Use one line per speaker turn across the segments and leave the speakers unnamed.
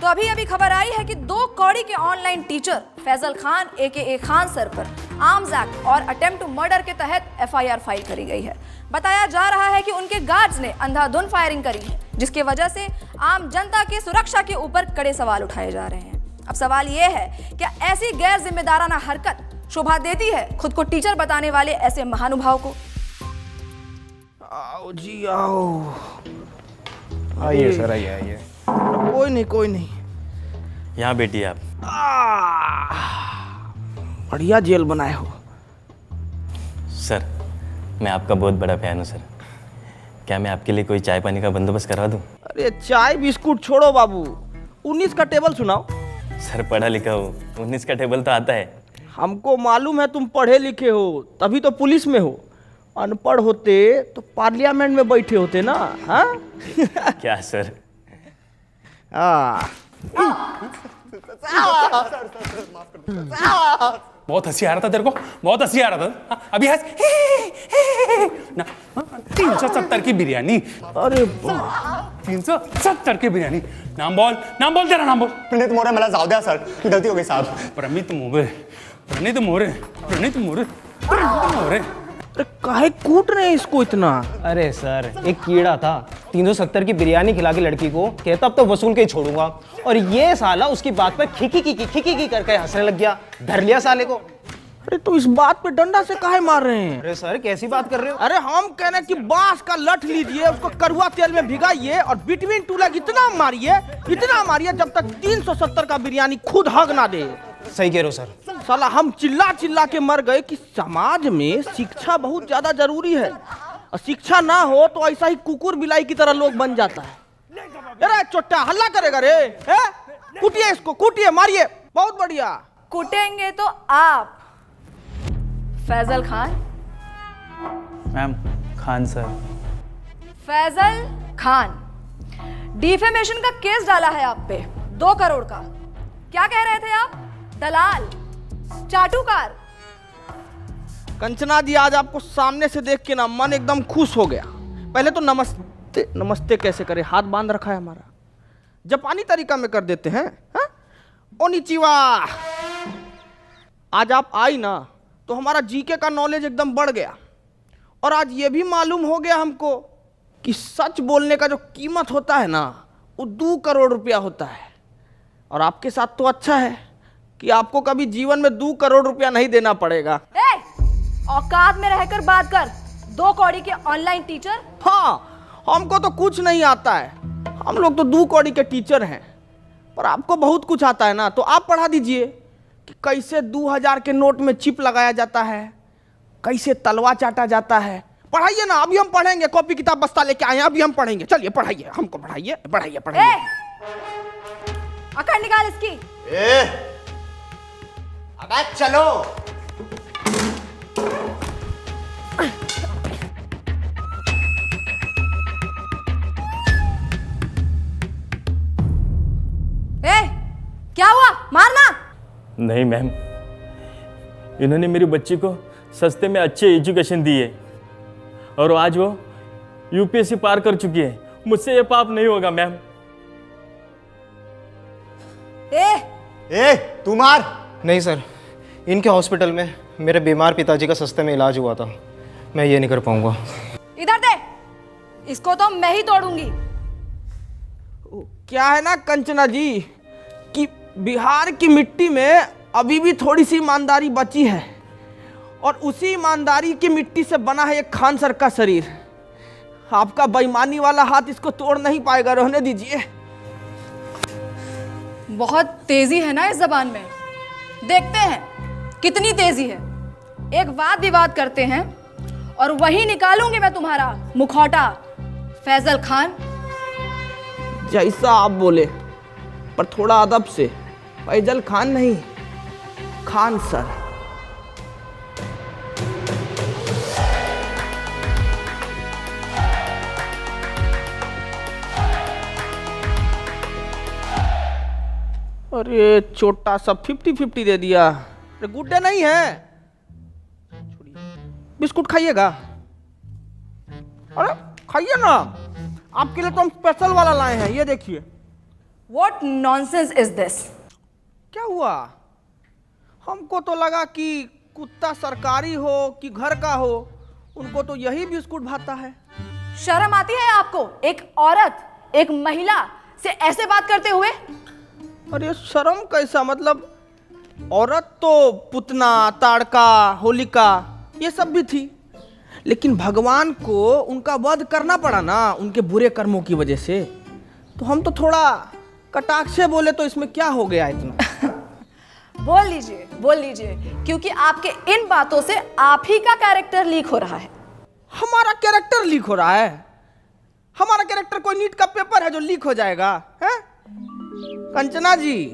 तो अभी अभी खबर आई है कि 2 कौड़ी के ऑनलाइन टीचर फैजल खान एके खान सर पर आर्म्स एक्ट और अटेम्प्ट टू मर्डर के तहत एफआईआर फाइल करी गई है। बताया जा रहा है कि उनके गार्ड्स ने अंधाधुंध फायरिंग करी है, जिसकी वजह से आम जनता की सुरक्षा के ऊपर कड़े सवाल उठाए जा रहे हैं। अब सवाल यह है, क्या ऐसी गैर जिम्मेदाराना हरकत शोभा देती है खुद को टीचर बताने वाले ऐसे महानुभाव को?
आओ जी आओ।
आइए सर, आइए।
कोई नहीं।
यहाँ बैठिए आप।
बढ़िया जेल बनाए हो
सर, मैं आपका बहुत बड़ा फैन हूँ सर। क्या मैं आपके लिए कोई चाय पानी का बंदोबस्त करवा दूँ?
अरे चाय बिस्कुट छोड़ो बाबू, 19 का टेबल सुनाओ।
सर पढ़ा लिखा हो, 19 का टेबल तो आता है।
हमको मालूम है तुम पढ़े लिखे हो, तभी तो पुलिस में हो। अनपढ़ होते तो पार्लियामेंट में बैठे होते ना। हाँ
क्या सर?
बहुत हंसी आ रहा था तेरे को, बहुत हंसी आ रहा था। अभी हंस ना। 370 की बिरयानी।
अरे
370 की बिरयानी। नाम बोल तेरा नाम बोल।
प्रणीत मोरे, मला जाऊ द्या सर, गलती हो गई साहब।
प्रणीत मोरे।
अरे काहे कूट रहे हैं इसको इतना?
अरे सर, एक कीड़ा था 370 की बिरयानी खिला के लड़की को, कहता अब तो वसूल के ही छोड़ूंगा, और ये साला उसकी बात पर खिकी करके हंसने लग गया। धर लिया साले को।
अरे तो इस बात पे डंडा से काहे मार रहे हैं?
अरे सर कैसी बात कर रहे हो?
अरे हम कह रहे हैं कि बांस का लठ लीजिए, उसको कड़वा तेल में भिगाइए और बिटवीन टू लेग इतना मारिए जब तक 370 का बिरयानी खुद हग ना दे।
सही कह रहे हो सर।
साला हम चिल्ला के मर गए कि समाज में शिक्षा बहुत ज्यादा जरूरी है, और शिक्षा ना हो तो ऐसा ही कुकुर बिलाई की तरह लोग बन जाता है। अरे चोट्टा हल्ला करेगा रे, कूटिए इसको, कूटिए, मारिए। बहुत बढ़िया।
कुटेंगे तो आप Faisal Khan.
Ma'am, Khan sir.
Faisal Khan, defamation का केस डाला है आप पे 2 करोड़ का। क्या कह रहे थे आप? दलाल, चाटुकार।
कंचना जी, आज आपको सामने से देख के ना मन एकदम खुश हो गया। पहले तो नमस्ते कैसे करे, हाथ बांध रखा है हमारा, जापानी तरीका में कर देते हैं। ओनिचिवा। आज आप आई ना तो हमारा जीके का नॉलेज एकदम बढ़ गया, और आज ये भी मालूम हो गया हमको कि सच बोलने का जो कीमत होता है ना, वो 2 करोड़ रुपया होता है। और आपके साथ तो अच्छा है कि आपको कभी जीवन में 2 करोड़ रुपया नहीं देना पड़ेगा।
औकात में रहकर बात कर। 2 कौड़ी के ऑनलाइन टीचर।
हाँ, हमको तो कुछ नहीं आता है, हम लोग तो 2 कौड़ी के टीचर हैं, पर आपको बहुत कुछ आता है ना, तो आप पढ़ा दीजिए कि कैसे 2000 के नोट में चिप लगाया जाता है, कैसे तलवा चाटा जाता है। पढ़ाइए ना, अभी हम पढ़ेंगे। कॉपी किताब बस्ता लेके आए हैं, अभी हम पढ़ेंगे। चलिए पढ़ाइए, हमको पढ़ाइए।
अकड़ निकाल इसकी।
अबे चलो।
क्या हुआ? मारना
नहीं मैम, इन्होंने मेरी बच्ची को सस्ते में अच्छी एजुकेशन दी है, और आज वो यूपीएससी पार कर चुकी है। मुझसे ये पाप नहीं होगा मैम।
तू मार।
नहीं सर, इनके हॉस्पिटल में मेरे बीमार पिताजी का सस्ते में इलाज हुआ था, मैं ये नहीं कर पाऊंगा।
इधर दे, इसको तो मैं ही तोड़ूंगी।
क्या है ना कंचना जी कि बिहार की मिट्टी में अभी भी थोड़ी सी ईमानदारी बची है, और उसी ईमानदारी की मिट्टी से बना है एक खान सर का शरीर। आपका बेईमानी वाला हाथ इसको तोड़ नहीं पाएगा, रहने दीजिए।
बहुत तेजी है ना इस जबान में, देखते हैं कितनी तेजी है। एक वाद विवाद करते हैं और वही निकालूंगी मैं तुम्हारा मुखौटा। फैजल खान,
जैसा आप बोले, पर थोड़ा अदब से। फैजल खान नहीं, खान सर। अरे छोटा सा 50-50 दे दिया। अरे गुड्डे नहीं है, बिस्कुट खाइएगा? अरे खाइए ना, आपके लिए तो हम स्पेशल वाला लाए हैं, ये देखिए।
What nonsense is this?
क्या हुआ? हमको तो लगा कि कुत्ता सरकारी हो कि घर का हो, उनको तो यही बिस्कुट भाता है।
शर्म आती है आपको? एक औरत, एक महिला से ऐसे बात करते हुए?
अरे शर्म कैसा, मतलब औरत तो पुतना, ताड़का, होलिका ये सब भी थी, लेकिन भगवान को उनका वध करना पड़ा ना उनके बुरे कर्मों की वजह से, तो हम तो थोड़ा कटाक्ष से बोले तो इसमें क्या हो गया इतना।
बोल लीजिए, क्योंकि आपके इन बातों से आप ही का कैरेक्टर लीक हो रहा है।
हमारा कैरेक्टर लीक हो रहा है? हमारा कैरेक्टर कोई नीट का पेपर है जो लीक हो जाएगा? है कंचना जी,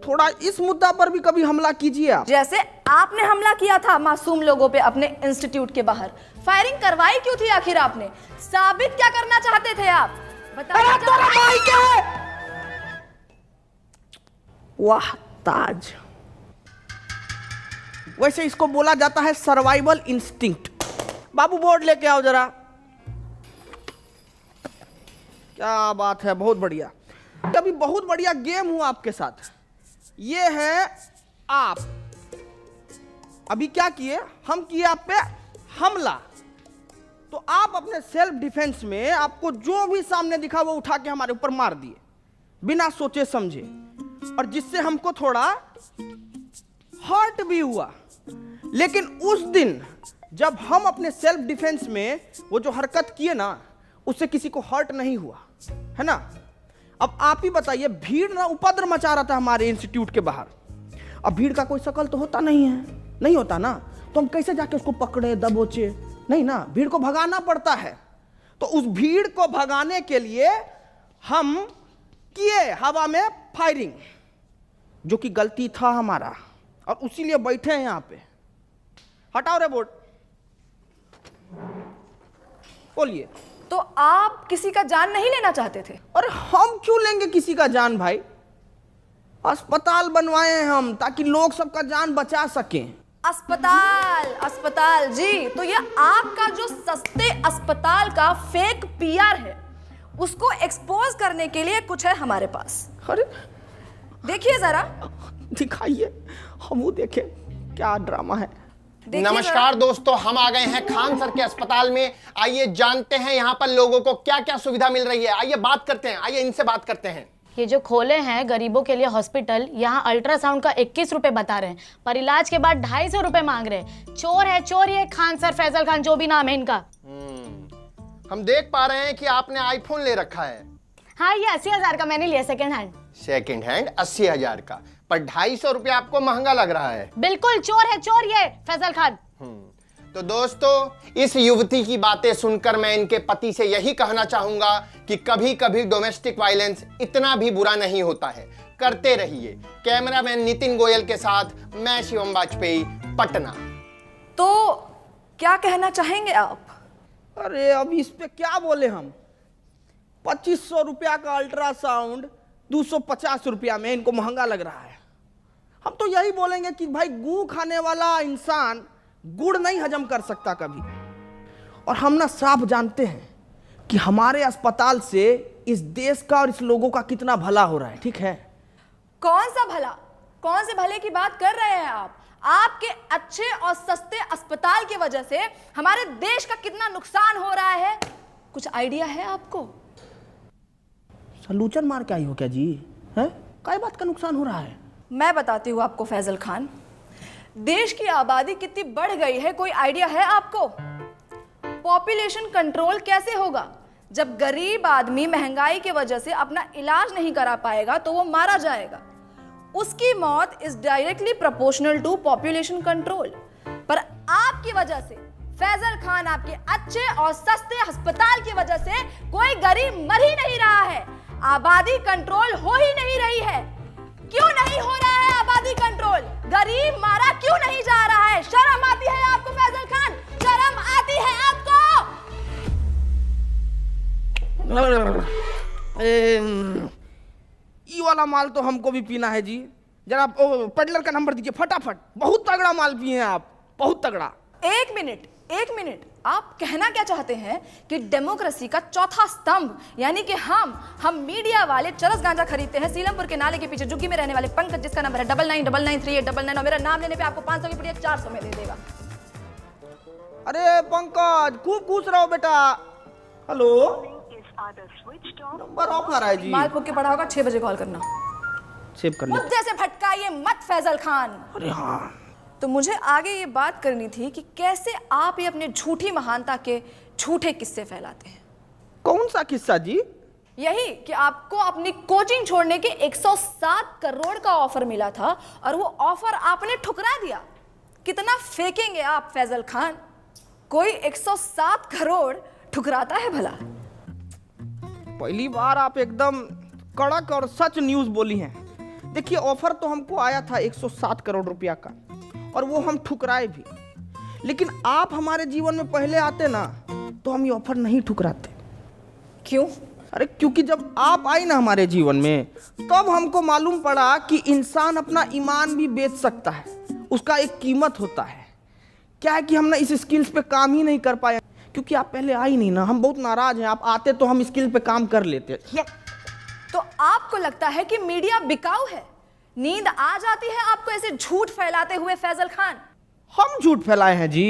थोड़ा इस मुद्दा पर भी कभी हमला कीजिए आप।
जैसे आपने हमला किया था मासूम लोगों पे अपने इंस्टीट्यूट के बाहर। फायरिंग करवाई क्यों थी आखिर आपने? साबित क्या करना चाहते थे आप? बताइए।
वाह ताज, वैसे इसको बोला जाता है सर्वाइवल इंस्टिंक्ट। बाबू बोर्ड लेके आओ जरा। क्या बात है, बहुत बढ़िया। कभी बहुत बढ़िया गेम हुआ आपके साथ। ये है आप, अभी क्या किए, हम किए आप पे हमला, तो आप अपने सेल्फ डिफेंस में आपको जो भी सामने दिखा वो उठा के हमारे ऊपर मार दिए बिना सोचे समझे, और जिससे हमको थोड़ा हर्ट भी हुआ। लेकिन उस दिन जब हम अपने सेल्फ डिफेंस में वो जो हरकत किए ना, उससे किसी को हर्ट नहीं हुआ, है ना। अब आप ही बताइए, भीड़ ना उपद्रव मचा रहा था हमारे इंस्टीट्यूट के बाहर। अब भीड़ का कोई शकल तो होता नहीं है, नहीं होता ना, तो हम कैसे जाके उसको पकड़े दबोचे? नहीं ना, भीड़ को भगाना पड़ता है। तो उस भीड़ को भगाने के लिए हम किए हवा में फायरिंग, जो कि गलती था हमारा, और उसीलिए बैठे हैं यहां पे। हटाओ रे बोर्ड, बोलिए।
तो आप किसी का जान नहीं लेना चाहते थे?
अरे हम क्यों लेंगे किसी का जान भाई? अस्पताल बनवाए हैं हम ताकि लोग सबका जान बचा सकें।
अस्पताल जी, तो ये आपका जो सस्ते अस्पताल का फेक पीआर है, उसको एक्सपोज करने के लिए कुछ है हमारे पास।
अरे
देखिए जरा,
दिखाइए, हम वो देखें क्या ड्रामा है।
नमस्कार दोस्तों, हम आ गए हैं खान सर के अस्पताल में। आइए जानते हैं यहाँ पर लोगों को क्या क्या सुविधा मिल रही है। आइए बात करते हैं, आइए इनसे बात करते हैं।
ये जो खोले हैं गरीबों के लिए हॉस्पिटल, यहाँ अल्ट्रासाउंड का 21 रुपए बता रहे हैं, पर इलाज के बाद 250 रुपए मांग रहे हैं। चोर है चोर, ये खान सर, फैजल खान, जो भी नाम है इनका।
हम देख पा रहे हैं कि आपने आईफोन ले रखा है।
हाँ, ये 80,000 का मैंने लिया सेकंड हैंड।
सेकंड हैंड 80,000 का, पर 250 रुपया आपको महंगा लग रहा है।
बिल्कुल चोर है चोर ये फैजल खान।
तो दोस्तों, इस युवती की बातें सुनकर मैं इनके पति से यही कहना चाहूंगा कि कभी कभी डोमेस्टिक वायलेंस इतना भी बुरा नहीं होता है। करते रहिए। कैमरामैन नितिन गोयल के साथ मैं शिवम वाजपेयी, पटना।
तो क्या कहना चाहेंगे आप?
अरे अब इस पे क्या बोले हम? 2500 रुपया का अल्ट्रासाउंड 250 रुपया में इनको महंगा लग रहा है। हम तो यही बोलेंगे कि भाई, गू खाने वाला इंसान गुड़ नहीं हजम कर सकता कभी। और हम ना साफ जानते हैं कि हमारे अस्पताल से इस देश का और इस लोगों का कितना भला हो रहा है, ठीक है।
कौन सा भला? कौन से भले की बात कर रहे हैं आप? आपके अच्छे और सस्ते अस्पताल की वजह से हमारे देश का कितना नुकसान हो रहा है, कुछ आइडिया है आपको?
सलूचन मार के आई हो क्या जी? हैं? काय बात का नुकसान हो रहा है?
मैं बताती हूँ आपको फैजल खान। देश की आबादी कितनी बढ़ गई है, कोई आइडिया है आपको? पॉपुलेशन कंट्रोल कैसे होगा? जब गरीब आदमी महंगाई की वजह से अपना इलाज नहीं करा पाएगा तो वो मारा जाएगा। उसकी मौत is directly proportional to population control. पर आपकी वजह से, फैजल खान, आपके अच्छे और सस्ते अस्पताल की वजह से कोई गरीब मर ही नहीं रहा है, आबादी कंट्रोल हो ही नहीं रही है। क्यों नहीं हो रहा है आबादी कंट्रोल? गरीब मारा क्यों नहीं जा रहा है? शर्म आती है आपको फैजल खान? शर्म आती है आपको?
ये वाला माल तो हमको भी पीना है जी। जरा पेडलर का नंबर दीजिए फटाफट। बहुत तगड़ा माल पिए हैं आप, बहुत तगड़ा।
एक एक मिनट, आप कहना क्या चाहते हैं कि डेमोक्रेसी का चौथा स्तंभ यानी कि हम मीडिया वाले चरस गांजा खरीदते हैं सीलमपुर के नाले के पीछे झुग्गी में रहने वाले पंकज, जिसका नंबर है 99993899, और मेरा नाम लेने पे आपको 500 की पुड़िया 400 में दे देगा।
अरे पंकज, खूब खुश रहो बेटा। हेलो, नंबर ऑफ आ रहा है जी।
माल फूक के पड़ा होगा, 6 बजे कॉल करना।
सेव कर ले।
मुद्दे से भटकाइए मत फैजल खान।
अरे हाँ,
तो मुझे आगे ये बात करनी थी कि कैसे आप ये अपने झूठी महानता के झूठे किस्से फैलाते हैं।
कौन सा किस्सा जी?
यही कि आपको अपनी कोचिंग छोड़ने के 107 करोड़ का ऑफर मिला था और वो ऑफर आपने ठुकरा दिया। कितना फेंकेंगे आप फैजल खान? कोई 107 करोड़ ठुकराता है भला?
पहली बार आप एकदम कड़क और सच न्यूज बोली हैं। देखिए, ऑफर तो हमको आया था 107 करोड़ रुपया का, और वो हम ठुकराए भी। लेकिन आप हमारे जीवन में पहले आते ना, तो हम ये ऑफर नहीं ठुकराते।
क्यों?
अरे क्योंकि जब आप आई ना हमारे जीवन में, तब हमको मालूम पड़ा कि इंसान अपना ईमान भी बेच सकता है, उसका एक कीमत होता है। क्या है कि हम ना इस स्किल्स पे काम ही नहीं कर पाए, क्योंकि आप पहले आई नहीं ना। हम बहुत नाराज हैं, आप आते तो हम स्किल पे काम कर लेते।
तो आपको लगता है कि मीडिया बिकाऊ है? नींद आ जाती है आपको ऐसे झूठ फैलाते हुए फैजल खान?
हम झूठ फैलाए हैं जी?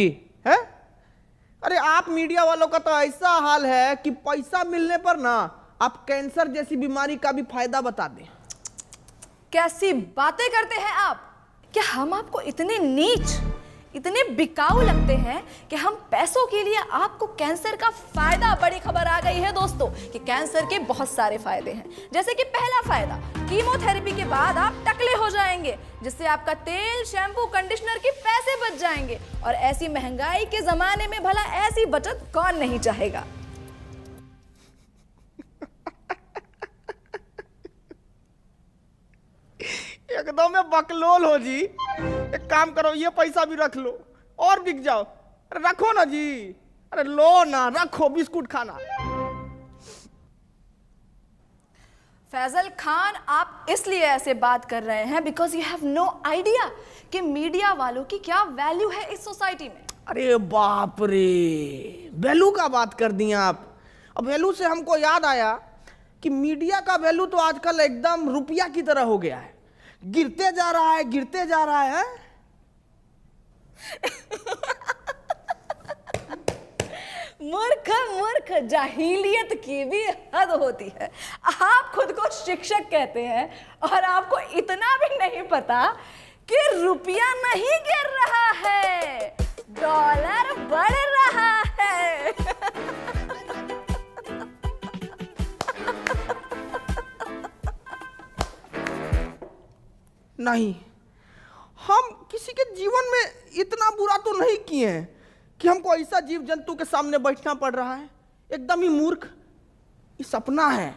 हैं? अरे आप मीडिया वालों का तो ऐसा हाल है कि पैसा मिलने पर ना आप कैंसर जैसी बीमारी का भी फायदा बता दें।
कैसी बातें करते हैं आप? क्या हम आपको इतने नीच, इतने बिकाऊ लगते हैं कि हम पैसों के लिए आपको कैंसर का फायदा? बड़ी खबर आ गई है दोस्तों कि कैंसर के बहुत सारे फायदे हैं। जैसे कि पहला फायदा, कीमोथेरेपी के बाद आप टकले हो जाएंगे, जिससे आपका तेल, शैम्पू, कंडीशनर के पैसे बच जाएंगे। और ऐसी महंगाई के जमाने में भला ऐसी बचत कौन नहीं चाहेगा?
एकदम में बकलोल हो जी। एक काम करो, ये पैसा भी रख लो और बिक जाओ। अरे रखो ना जी, अरे लो ना, रखो, बिस्कुट खाना।
फैजल खान, आप इसलिए ऐसे बात कर रहे हैं because you have no idea कि मीडिया वालों की क्या वैल्यू है इस सोसाइटी में।
अरे बाप रे, वैल्यू का बात कर दिया आप। अब वैल्यू से हमको याद आया कि मीडिया का वैल्यू तो आजकल एकदम रुपया की तरह हो गया है, गिरते जा रहा है, गिरते जा रहा है।
मूर्ख मूर्ख, जाहिलियत की भी हद होती है। आप खुद को शिक्षक कहते हैं और आपको इतना भी नहीं पता कि रुपया नहीं गिर रहा है, डॉलर बढ़ रहा है।
नहीं, हम किसी के जीवन में इतना बुरा तो नहीं किए हैं कि हमको ऐसा जीव जंतु के सामने बैठना पड़ रहा है। एकदम ही मूर्ख। ये सपना है,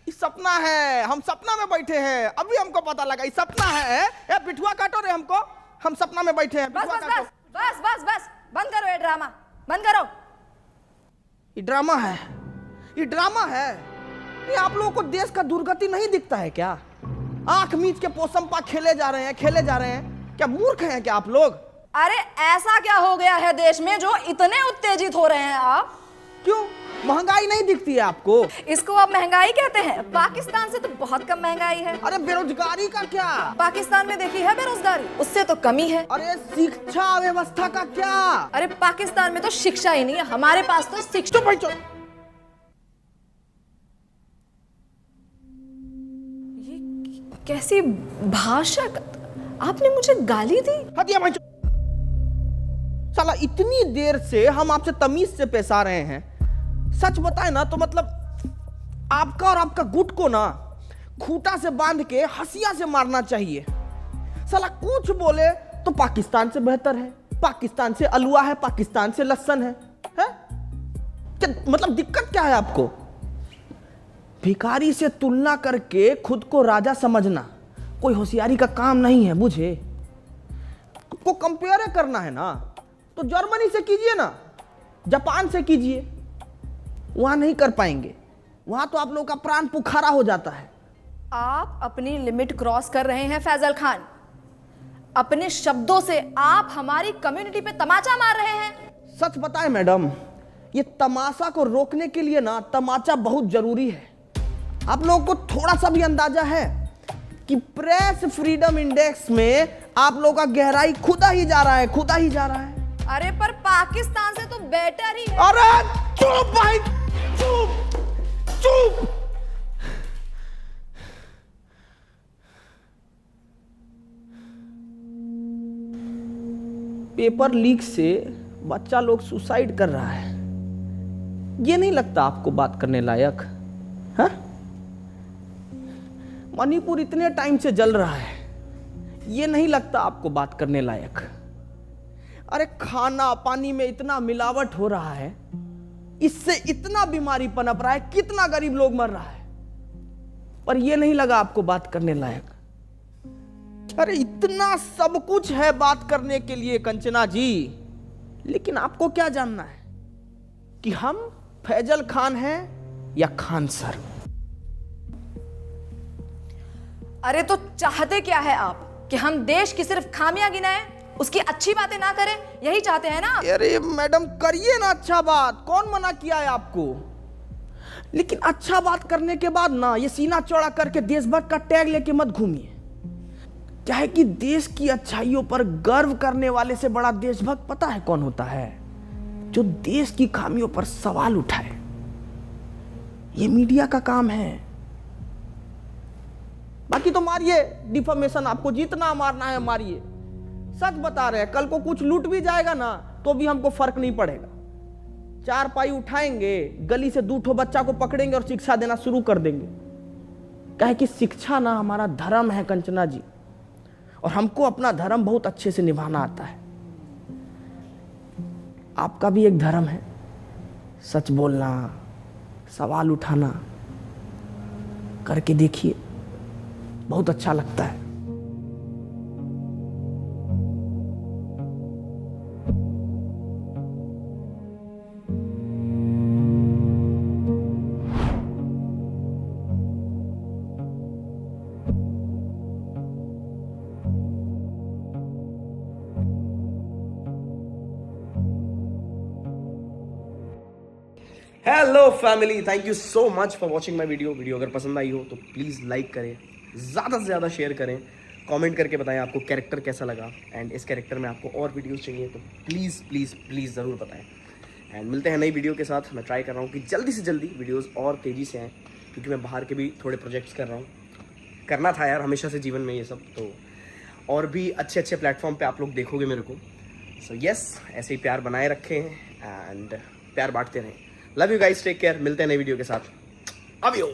ये सपना है। हम सपना में बैठे हैं, अभी हमको पता लगा ये सपना है। ए पिठुआ काटो रे हमको, हम सपना में बैठे हैं।
बस बस बस बस बस बस, बंद करो ये ड्रामा, बंद करो।
ये ड्रामा है, ये ड्रामा है। ये आप लोगों को देश का दुर्गति नहीं दिखता है क्या? आंख मीच के पोसंपा खेले जा रहे हैं, खेले जा रहे हैं। क्या मूर्ख हैं क्या आप लोग?
अरे ऐसा क्या हो गया है देश में जो इतने उत्तेजित हो रहे हैं आप?
क्यों, महंगाई नहीं दिखती है आपको?
इसको आप महंगाई कहते हैं? पाकिस्तान से तो बहुत कम महंगाई है।
अरे बेरोजगारी का क्या?
पाकिस्तान में देखी है बेरोजगारी, उससे तो कमी है।
अरे शिक्षा व्यवस्था का क्या?
अरे पाकिस्तान में तो शिक्षा ही नहीं है, हमारे पास तो शिक्षा। ये कैसी भाषा? आपने मुझे गाली दी?
हटिया भाई। साला इतनी देर से हम आपसे तमीज से पेश आ रहे हैं। सच बताए ना तो मतलब आपका और आपका गुट को ना खूंटा से बांध के हंसिया से मारना चाहिए। साला कुछ बोले तो पाकिस्तान से बेहतर है, पाकिस्तान से अलुआ है, पाकिस्तान से लहसन है? क्या मतलब दिक्कत क्या है आपको? भिखारी से तुलना करके खुद को राजा समझना कोई होशियारी का काम नहीं है, बुझे? को कंपेयर करना है ना तो जर्मनी से कीजिए ना, जापान से कीजिए। वहां नहीं कर पाएंगे, वहां तो आप लोगों का प्राण पुखारा हो जाता है।
आप अपनी लिमिट क्रॉस कर रहे हैं फैजल खान। अपने शब्दों से आप हमारी कम्युनिटी पे तमाचा मार रहे हैं।
सच बताएं मैडम, ये तमाशा को रोकने के लिए ना तमाचा बहुत जरूरी है। आप लोगों को थोड़ा सा भी अंदाजा है कि प्रेस फ्रीडम इंडेक्स में आप लोगों का गहराई खुदा ही जा रहा है, खुदा ही जा रहा है।
अरे पर पाकिस्तान से तो बेटर ही है।
अरे चुप भाई, चुप चुप। पेपर लीक से बच्चा लोग सुसाइड कर रहा है, ये नहीं लगता आपको बात करने लायक? हाँ? मणिपुर इतने टाइम से जल रहा है, ये नहीं लगता आपको बात करने लायक? अरे खाना पानी में इतना मिलावट हो रहा है, इससे इतना बीमारी पनप रहा है, कितना गरीब लोग मर रहा है, पर यह नहीं लगा आपको बात करने लायक? अरे इतना सब कुछ है बात करने के लिए कंचना जी, लेकिन आपको क्या जानना है कि हम फैजल खान हैं या खान सर?
अरे तो चाहते क्या है आप कि हम देश की सिर्फ खामियां गिनाएं, उसकी अच्छी बातें ना करें? यही चाहते हैं ना आप?
अरे मैडम करिए ना अच्छा बात, कौन मना किया है आपको? लेकिन अच्छा बात करने के बाद ना ये सीना चौड़ा करके देशभक्त का टैग लेके मत घूमिए। क्या है कि देश की अच्छाइयों पर गर्व करने वाले से बड़ा देशभक्त पता है कौन होता है? जो देश की खामियों पर सवाल उठाए। ये मीडिया का काम है। बाकी तो मारिए डिफॉर्मेशन, आपको जितना मारना है मारिए। सच बता रहे हैं, कल को कुछ लूट भी जाएगा ना तो भी हमको फर्क नहीं पड़ेगा। 4 पाई उठाएंगे, गली से 2 ठो बच्चा को पकड़ेंगे और शिक्षा देना शुरू कर देंगे। कहे कि शिक्षा ना हमारा धर्म है कंचना जी, और हमको अपना धर्म बहुत अच्छे से निभाना आता है। आपका भी एक धर्म है, सच बोलना, सवाल उठाना। करके देखिए, बहुत अच्छा लगता है। Hello family, thank you so much for watching my video अगर पसंद आई हो तो प्लीज़ लाइक करें, ज़्यादा से ज़्यादा शेयर करें, कमेंट करके बताएं आपको कैरेक्टर कैसा लगा, एंड इस कैरेक्टर में आपको और वीडियोस चाहिए तो प्लीज़ प्लीज़ प्लीज़ ज़रूर बताएं। एंड मिलते हैं नई वीडियो के साथ। मैं ट्राई कर रहा हूँ कि जल्दी से जल्दी वीडियोज़ और तेज़ी से आएँ, क्योंकि मैं बाहर के भी थोड़े प्रोजेक्ट्स कर रहा हूँ। करना था यार हमेशा से जीवन में ये सब, तो और भी अच्छे अच्छे प्लेटफॉर्म पर आप लोग देखोगे मेरे को। सो यस, ऐसे ही प्यार बनाए रखें एंड प्यार बांटते रहें। Love you guys, take care. मिलते हैं नई वीडियो के साथ। अब यू।